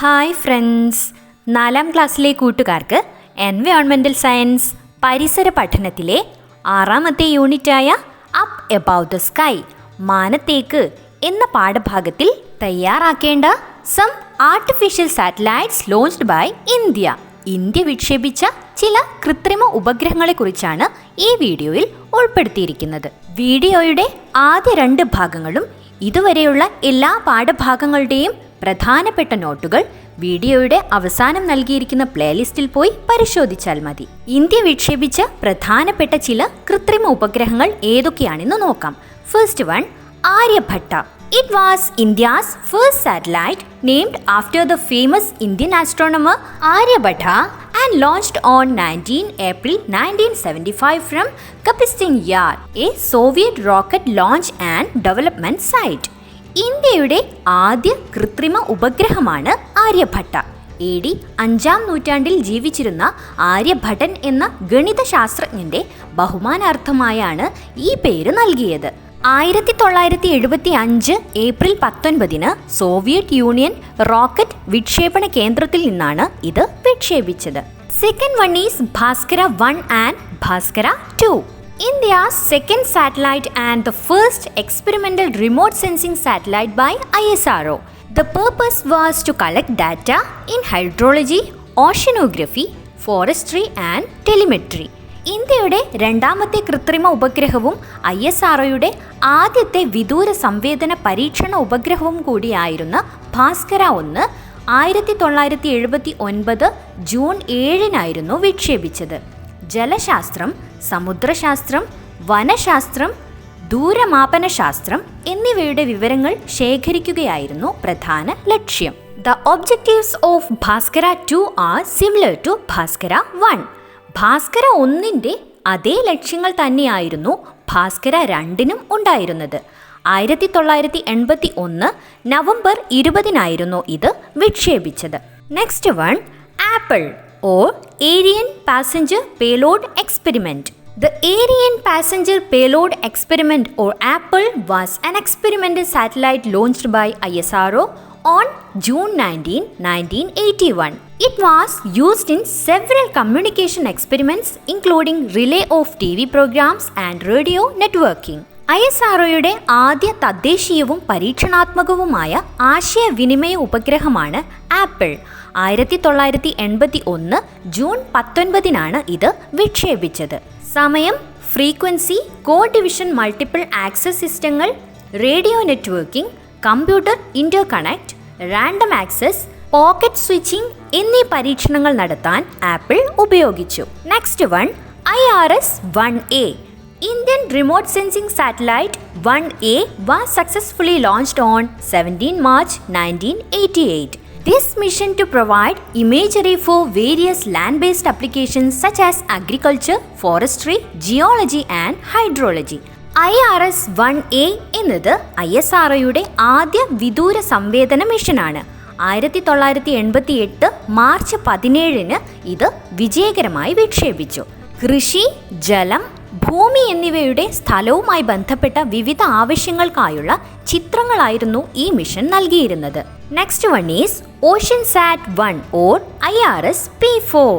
Hi friends, 4ാം ക്ലാസ്സിലെ കൂട്ടുകാർക്ക് environmental science പരിസര പഠനത്തിലെ 6ാമത്തെ യൂണിറ്റായ അപ്പ് എബൌട്ട് ദ സ്കൈ മാനത്തേക്ക് എന്ന പാഠഭാഗത്തിൽ തയ്യാറാക്കേണ്ട some artificial satellites launched by India വിക്ഷേപിച്ച ചില കൃത്രിമ ഉപഗ്രഹങ്ങളെക്കുറിച്ചാണ് ഈ വീഡിയോയിൽ ഉൾപ്പെടുത്തിയിരിക്കുന്നത്. വീഡിയോയുടെ ആദ്യ 2 ഭാഗങ്ങളും ഇതുവരെയുള്ള എല്ലാ പാഠഭാഗങ്ങളുടെയും പ്രധാനപ്പെട്ട നോട്ടുകൾ വീഡിയോയുടെ അവസാനം നൽകിയിരിക്കുന്ന പ്ലേലിസ്റ്റിൽ പോയി പരിശോധിച്ചാൽ മതി. ഇന്ത്യ വിക്ഷേപിച്ച പ്രധാനപ്പെട്ട ചില കൃത്രിമ ഉപഗ്രഹങ്ങൾ ഏതൊക്കെയാണെന്ന് നോക്കാം. First one, Aryabhata. It was India's first satellite named after the famous Indian astronomer Aryabhatta and launched on 19 April 1975 from Kapustin Yar, a Soviet rocket launch and development site. ഇന്ത്യയുടെ ആദ്യ കൃത്രിമ ഉപഗ്രഹമാണ് ആര്യഭട്ട. AD 5ാം നൂറ്റാണ്ടിൽ ജീവിച്ചിരുന്ന ആര്യഭട്ടൻ എന്ന ഗണിത ശാസ്ത്രജ്ഞന്റെ ബഹുമാനാർത്ഥമായാണ് ഈ പേര് നൽകിയത്. 1975 ഏപ്രിൽ 19 സോവിയറ്റ് യൂണിയൻ റോക്കറ്റ് വിക്ഷേപണ കേന്ദ്രത്തിൽ നിന്നാണ് ഇത് വിക്ഷേപിച്ചത്. Second one is Bhaskara 1 and Bhaskara 2. India's second satellite and the first experimental remote sensing satellite by ISRO. The purpose was to collect data in hydrology, oceanography, forestry and telemetry. ഇന്ത്യയുടെ 2ാമത്തെ കൃത്രിമ ഉപഗ്രഹവും ISROയുടെ ആദ്യത്തെ വിദൂര സംവേദന പരീക്ഷണ ഉപഗ്രഹവും കൂടിയായിരുന്ന ഭാസ്കര 1 1979 ജൂൺ 7 വിക്ഷേപിച്ചത്. ജലശാസ്ത്രം, സമുദ്രശാസ്ത്രം, വനശാസ്ത്രം, ദൂരമാപനശാസ്ത്രം എന്നിവയുടെ വിവരങ്ങൾ ശേഖരിക്കുകയായിരുന്നു പ്രധാന ലക്ഷ്യം. The objectives of Bhaskara 2 are similar to Bhaskara 1. Bhaskara 1ന്റെ അതേ ലക്ഷ്യങ്ങൾ തന്നെയായിരുന്നു ഭാസ്കര 2നും ഉണ്ടായിരുന്നത്. 1981 നവംബർ 20 ഇത് വിക്ഷേപിച്ചത്. Next one, Apple or Ariane Passenger Payload Experiment. The Ariane Passenger Payload Experiment or APPLE was an experimental satellite launched by ISRO on June 19, 1981. It was used in several communication experiments including relay of TV programs and radio networking. ISROയുടെ ആദ്യ തദ്ദേശീയവും പരീക്ഷണാത്മകവുമായ ആശയവിനിമയ ഉപഗ്രഹമാണ് apple. 1981 June 19 ഇത് വിക്ഷേപിച്ചത്. സമയം, frequency, code division, multiple access സിസ്റ്റങ്ങൾ, radio networking, computer interconnect, random access, packet switching എന്നീ പരീക്ഷണങ്ങൾ നടത്താൻ Apple ഉപയോഗിച്ചു. Next one, IRS-1A. Indian Remote Sensing Satellite 1A was successfully launched on 17 March 1988. This mission to provide imagery for various land-based applications such as agriculture, forestry, geology and hydrology. IRS-1A എന്നത് ISROയുടെ ആദ്യ വിദൂര സംവേദന മിഷനാണ്. 1988 March 17 ഇത് വിജയകരമായി വിക്ഷേപിച്ചു. കൃഷി, ജലം, ഭൂമി എന്നിവയുടെ സ്ഥലവുമായി ബന്ധപ്പെട്ട വിവിധ ആവശ്യങ്ങൾക്കായുള്ള ചിത്രങ്ങളായിരുന്നു ഈ മിഷൻ നൽകിയിരുന്നത്. Next one is OceanSat 1 or IRS-P4.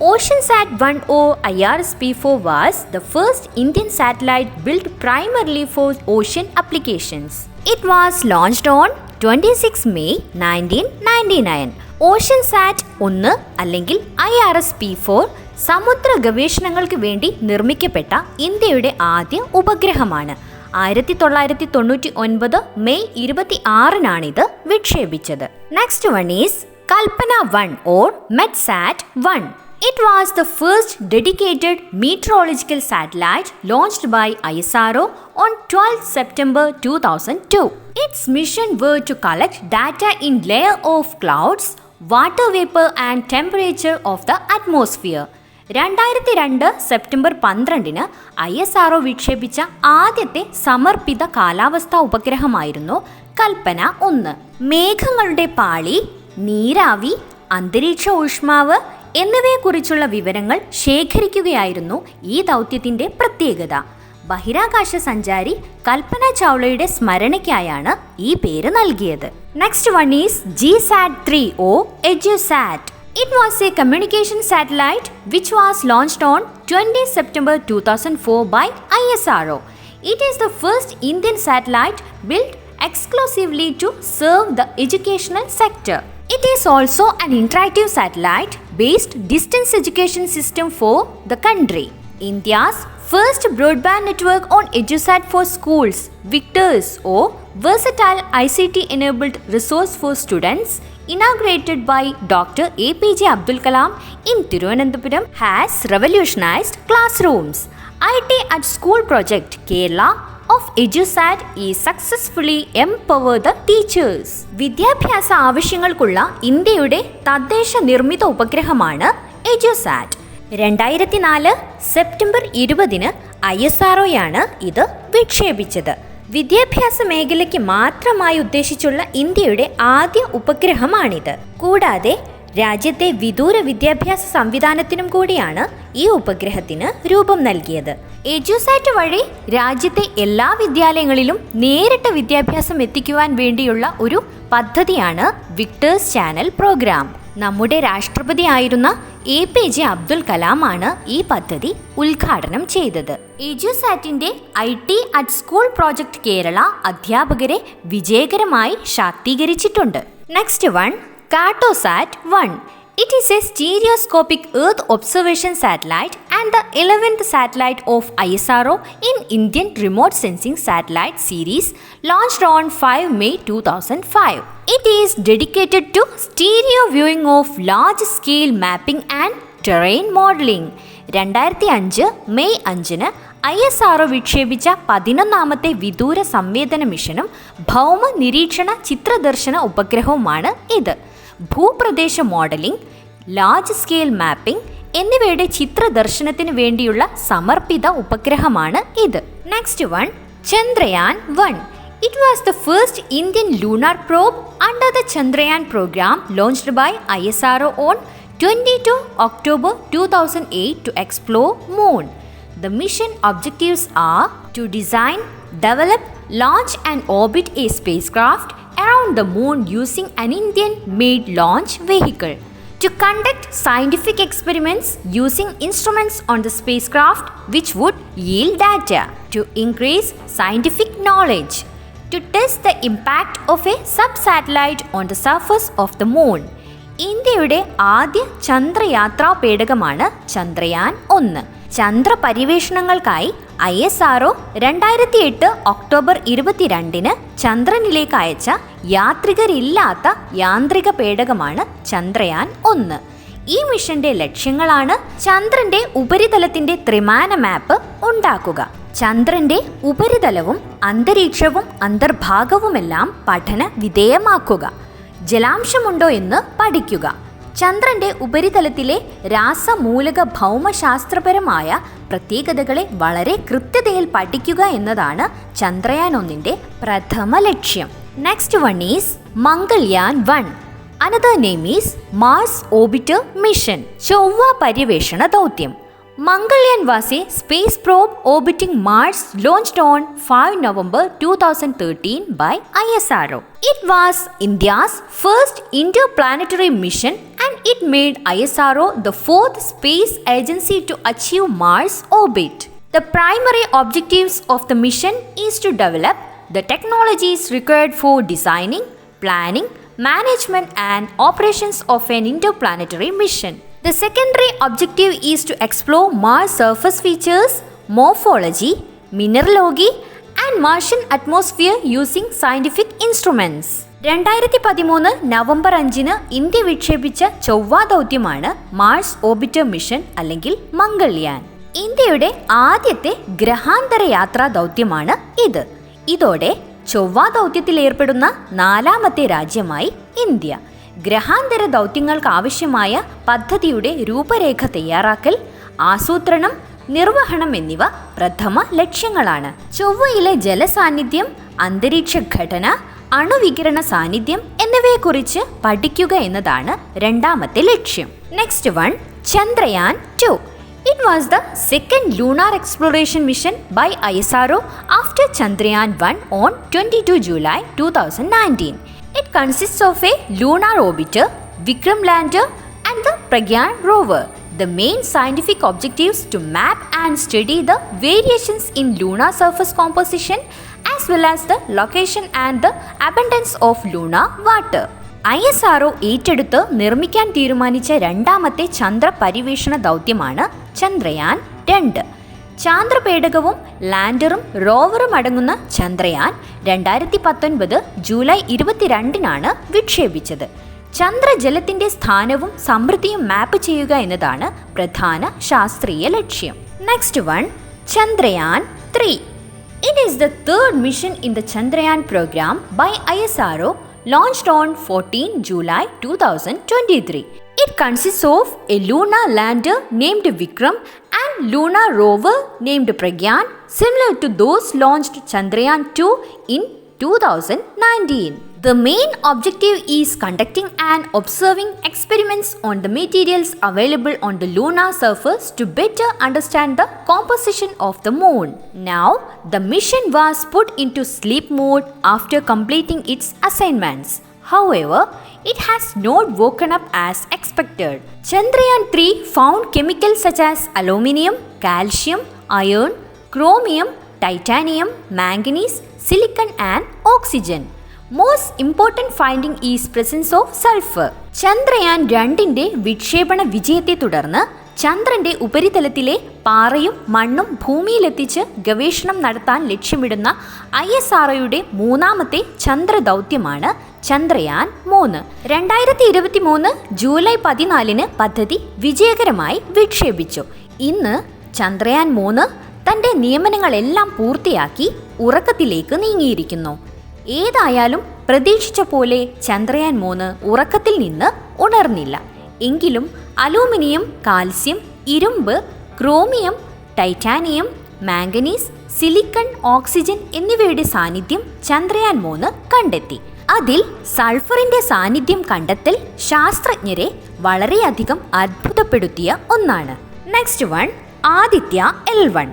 OceanSat 1 or IRS-P4 was the first Indian satellite built primarily for ocean applications. It was launched on 26 May 1999. OceanSat 1 അല്ലെങ്കിൽ IRS-P4 സമുദ്ര ഗവേഷണങ്ങൾക്ക് വേണ്ടി നിർമ്മിക്കപ്പെട്ട ഇന്ത്യയുടെ ആദ്യ ഉപഗ്രഹമാണ്. 1999 മെയ് 26 ഇത് വിക്ഷേപിച്ചത്. Next one is Kalpana 1 or METSAT 1. It was the first dedicated meteorological satellite launched by ISRO on 12 September 2002. Its mission were to collect data in layer of clouds, water vapor and temperature of the atmosphere. 2002 September 12 ISRO വിക്ഷേപിച്ച ആദ്യത്തെ സമർപ്പിത കാലാവസ്ഥാ ഉപഗ്രഹമായിരുന്നു കൽപ്പന 1. മേഘങ്ങളുടെ പാളി, നീരാവി, അന്തരീക്ഷ ഊഷ്മാവ് എന്നിവയെക്കുറിച്ചുള്ള വിവരങ്ങൾ ശേഖരിക്കുകയായിരുന്നു ഈ ദൗത്യത്തിന്റെ പ്രത്യേകത. ബഹിരാകാശ സഞ്ചാരി കൽപ്പന ചൗളയുടെ സ്മരണയ്ക്കായാണ് ഈ പേര് നൽകിയത്. Next one is GSAT-3 or EduSat. It was a communication satellite which was launched on 20 September 2004 by ISRO. It is the first Indian satellite built exclusively to serve the educational sector. It is also an interactive satellite-based distance education system for the country. India's first broadband network on EduSat for schools, VICTORS or versatile ICT-enabled resource for students, inaugurated by Dr. APJ Abdul Kalam in Thiruvananthapuram, has revolutionized classrooms. IT at School project Kerala of EduSat is successfully empower the teachers. വിദ്യാഭ്യാസ ആവശ്യങ്ങൾക്കുള്ള ഇന്ത്യയുടെ തദ്ദേശ നിർമ്മിത ഉപഗ്രഹമാണ് EduSat. 2004 September 20 ISROയാണ് ഇത് വിക്ഷേപിച്ചത്. വിദ്യാഭ്യാസ മേഖലയ്ക്ക് മാത്രമായി ഉദ്ദേശിച്ചുള്ള ഇന്ത്യയുടെ ആദ്യ ഉപഗ്രഹമാണിത്. കൂടാതെ രാജ്യത്തെ വിദൂര വിദ്യാഭ്യാസ സംവിധാനത്തിനും കൂടിയാണ് ഈ ഉപഗ്രഹത്തിന് രൂപം നൽകിയത്. EduSat വഴി രാജ്യത്തെ എല്ലാ വിദ്യാലയങ്ങളിലും നേരിട്ട് വിദ്യാഭ്യാസം എത്തിക്കുവാൻ വേണ്ടിയുള്ള ഒരു പദ്ധതിയാണ് വിക്ടേഴ്സ് ചാനൽ പ്രോഗ്രാം. നമ്മുടെ രാഷ്ട്രപതി ആയിരുന്ന APJ അബ്ദുൽ കലാം ആണ് ഈ പദ്ധതി ഉദ്ഘാടനം ചെയ്തത്. EduSatന്റെ IT at School project Kerala അധ്യാപകരെ വിജയകരമായി ശാക്തീകരിച്ചിട്ടുണ്ട്. Next one Cartosat-1. It is a stereoscopic Earth observation satellite and the 11th satellite of ISRO in Indian remote sensing satellite series launched on 5 May 2005. It is dedicated to stereo viewing of large scale mapping and terrain modeling. 2005 May 5 ISRO വിക്ഷേപിച്ച 11ാമത്തെ വിദൂര സംവേദന മിഷനും ഭൗമ നിരീക്ഷണ ചിത്രദർശന ഉപഗ്രഹവുമാണ് ഇത്. ഭൂപ്രദേശ modelling, large scale mapping എന്നിവയുടെ ചിത്രദർശനത്തിന് വേണ്ടിയുള്ള സമർപ്പിത ഉപഗ്രഹമാണ് ഇത്. Next one Chandrayaan-1. It was the first Indian lunar probe under the Chandrayaan program launched by ISRO on 22 October 2008 to explore Moon. The mission objectives are to design, develop, launch and orbit a spacecraft around the moon using an Indian-made launch vehicle, to conduct scientific experiments using instruments on the spacecraft which would yield data, to increase scientific knowledge, to test the impact of a sub-satellite on the surface of the moon. ഇന്ത്യയുടെ ആദ്യ ചന്ദ്രയാത്രാ പേടകമാണ് Chandrayaan 1. Chandra പര്യവേഷണങ്ങൾക്കായി ISRO 2008 October 22 ചന്ദ്രനിലേക്ക് അയച്ച യാത്രികരില്ലാത്ത യാന്ത്രിക പേടകമാണ് ചന്ദ്രയാൻ 1. ഈ മിഷന്റെ ലക്ഷ്യങ്ങളാണ് ചന്ദ്രന്റെ ഉപരിതലത്തിന്റെ ത്രിമാന മാപ്പ് ഉണ്ടാക്കുക, ചന്ദ്രന്റെ ഉപരിതലവും അന്തരീക്ഷവും അന്തർഭാഗവുമെല്ലാം പഠന വിധേയമാക്കുക, ജലാംശമുണ്ടോ എന്ന് പഠിക്കുക, ചന്ദ്രന്റെ ഉപരിതലത്തിലെ രാസമൂലക ഭൗമശാസ്ത്രപരമായ പ്രത്യേകതകളെ വളരെ കൃത്യതയിൽ പഠിക്കുക എന്നതാണ് ചന്ദ്രയാൻ 1ന്റെ പ്രഥമ ലക്ഷ്യം. Next one is Mangalyaan-1. Another name is Mars Orbiter Mission. ചൊവ്വ പര്യവേഷണ ദൗത്യം. Mangalyaan was a space probe orbiting Mars launched on 5 November 2013 by ISRO. It was India's first interplanetary mission and it made ISRO the 4th space agency to achieve Mars orbit. The primary objectives of the mission is to develop the technologies required for designing, planning, management and operations of an interplanetary mission. The secondary objective is to explore Mars surface features, morphology, mineralogy and Martian atmosphere using scientific instruments. 2013 November 5 India വിക്ഷേപിച്ച ചൊവ്വ ദൗത്യമാണ് Mars orbiter mission അല്ലെങ്കിൽ മംഗൾയാൻ. ഇന്ത്യയുടെ ആദ്യത്തെ ഗ്രഹാന്തര യാത്രാ ദൗത്യമാണ് ഇത്. ഇതോടെ ചൊവ്വ ദൗത്യത്തിൽ ഏർപ്പെടുന്ന 4ാമത്തെ രാജ്യമായി ഇന്ത്യ. ഗ്രഹാന്തര ദൗത്യങ്ങൾക്ക് ആവശ്യമായ പദ്ധതിയുടെ രൂപരേഖ തയ്യാറാക്കൽ, ആസൂത്രണം, നിർവഹണം എന്നിവ പ്രഥമ ലക്ഷ്യങ്ങളാണ്. ചൊവ്വയിലെ ജലസാന്നിധ്യം, അന്തരീക്ഷ ഘടന, അണുവികിരണ സാന്നിധ്യം എന്നിവയെക്കുറിച്ച് പഠിക്കുക എന്നതാണ് 2ാമത്തെ ലക്ഷ്യം. Next one Chandrayaan-2. It was the second lunar exploration mission by ISRO after Chandrayaan 1 on 22 July 2019. It consists of a lunar orbiter, Vikram lander and the Pragyan rover. The main scientific objectives to map and study the variations in lunar surface composition as well as the location and the abundance of lunar water. ISRO ഏറ്റെടുത്ത് നിർമ്മിക്കാൻ തീരുമാനിച്ച രണ്ടാമത്തെ ചന്ദ്ര പരിവേഷണ ദൗത്യമാണ് ചന്ദ്രയാൻ 2. ചാന്ദ്രപേടകവും ലാൻഡറും റോവറും അടങ്ങുന്ന Chandrayaan 2019 July 22 വിക്ഷേപിച്ചത്. ചന്ദ്രജലത്തിന്റെ സ്ഥാനവും സമൃദ്ധിയും മാപ്പ് ചെയ്യുക എന്നതാണ് പ്രധാന ശാസ്ത്രീയ ലക്ഷ്യം. Next one, Chandrayaan 3. It is the third mission in the Chandrayaan program by ISRO, launched on 14 July 2023. It consists of a lunar lander named Vikram and lunar rover named Pragyan, similar to those launched Chandrayaan 2 in 2019. The main objective is conducting and observing experiments on the materials available on the lunar surface to better understand the composition of the moon. Now, the mission was put into sleep mode after completing its assignments. However, it has not woken up as expected. Chandrayaan 3 found chemicals such as aluminium, calcium, iron, chromium, titanium, manganese, silicon and oxygen. Most important finding is presence of sulfur. Chandrayaan 2 വിക്ഷേപണ വിജയത്തെ തുടർന്ന് ചന്ദ്രന്റെ ഉപരിതലത്തിലെ പാറയും മണ്ണും ഭൂമിയിലെത്തിച്ച് ഗവേഷണം നടത്താൻ ലക്ഷ്യമിടുന്ന ISROയുടെ മൂന്നാമത്തെ ചന്ദ്രദൗത്യമാണ് ചന്ദ്രയാൻ 3. 2023 ജൂലൈ 14 പദ്ധതി വിജയകരമായി വിക്ഷേപിച്ചു. ഇന്ന് ചന്ദ്രയാൻ 3 തന്റെ നിയമനങ്ങളെല്ലാം പൂർത്തിയാക്കി ഉറക്കത്തിലേക്ക് നീങ്ങിയിരിക്കുന്നു. ഏതായാലും പ്രതീക്ഷിച്ച പോലെ ചന്ദ്രയാൻ 3 ഉറക്കത്തിൽ നിന്ന് ഉണർന്നില്ല. എങ്കിലും അലൂമിനിയം, കാൽസ്യം, ഇരുമ്പ്, chromium, titanium, manganese, silicon, oxygen എന്നിവയുടെ സാന്നിധ്യം ചന്ദ്രയാൻ 3 കണ്ടെത്തി. അതിൽ സൾഫറിന്റെ സാന്നിധ്യം കണ്ടെത്തൽ ശാസ്ത്രജ്ഞരെ വളരെയധികം അത്ഭുതപ്പെടുത്തിയ ഒന്നാണ്. Next one, Aditya L1.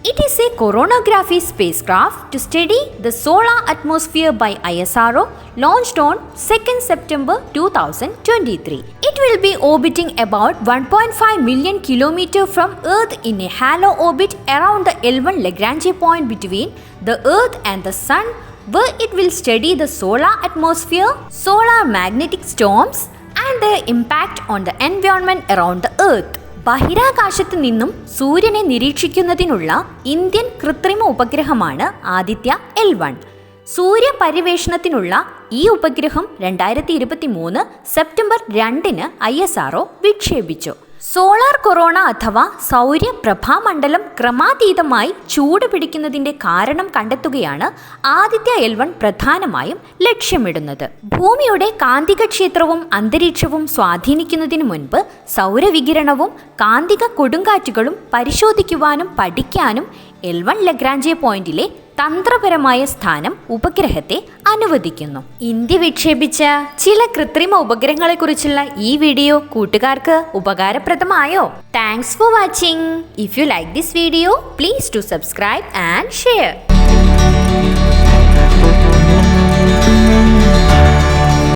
It is a coronagraphy spacecraft to study the solar atmosphere by ISRO, launched on 2nd September 2023. It will be orbiting about 1.5 million kilometers from Earth in a halo orbit around the L1 Lagrange point between the Earth and the Sun, where it will study the solar atmosphere, solar magnetic storms, and their impact on the environment around the Earth. ബഹിരാകാശത്ത് നിന്നും സൂര്യനെ നിരീക്ഷിക്കുന്നതിനുള്ള Indian കൃത്രിമ ഉപഗ്രഹമാണ് Aditya L1. സൂര്യപര്യവേഷണത്തിനുള്ള ഈ ഉപഗ്രഹം 2023 September 2 ISRO വിക്ഷേപിച്ചു. Solar corona അഥവാ സൗരപ്രഭാമണ്ഡലം ക്രമാതീതമായി ചൂട് പിടിക്കുന്നതിന്റെ കാരണം കണ്ടെത്തുകയാണ് ആദിത്യ L1 പ്രധാനമായും ലക്ഷ്യമിടുന്നത്. ഭൂമിയുടെ കാന്തിക ക്ഷേത്രവും അന്തരീക്ഷവും സ്വാധീനിക്കുന്നതിന് മുൻപ് സൗരവികിരണവും കാന്തിക കൊടുങ്കാറ്റുകളും പരിശോധിക്കുവാനും പഠിക്കാനും L1 ലഗ്രാഞ്ചെ പോയിന്റിലെ തന്ത്രപരമായ സ്ഥാനം ഉപഗ്രഹത്തെ അനുവദിക്കുന്നു. ഇന്ത്യ വിക്ഷേപിച്ച ചില കൃത്രിമ ഉപഗ്രഹങ്ങളെക്കുറിച്ചുള്ള ഈ വീഡിയോ കൂട്ടുകാർക്ക് ഉപകാരപ്രദമായോ? Thanks for watching. If you like this video, please to subscribe and share.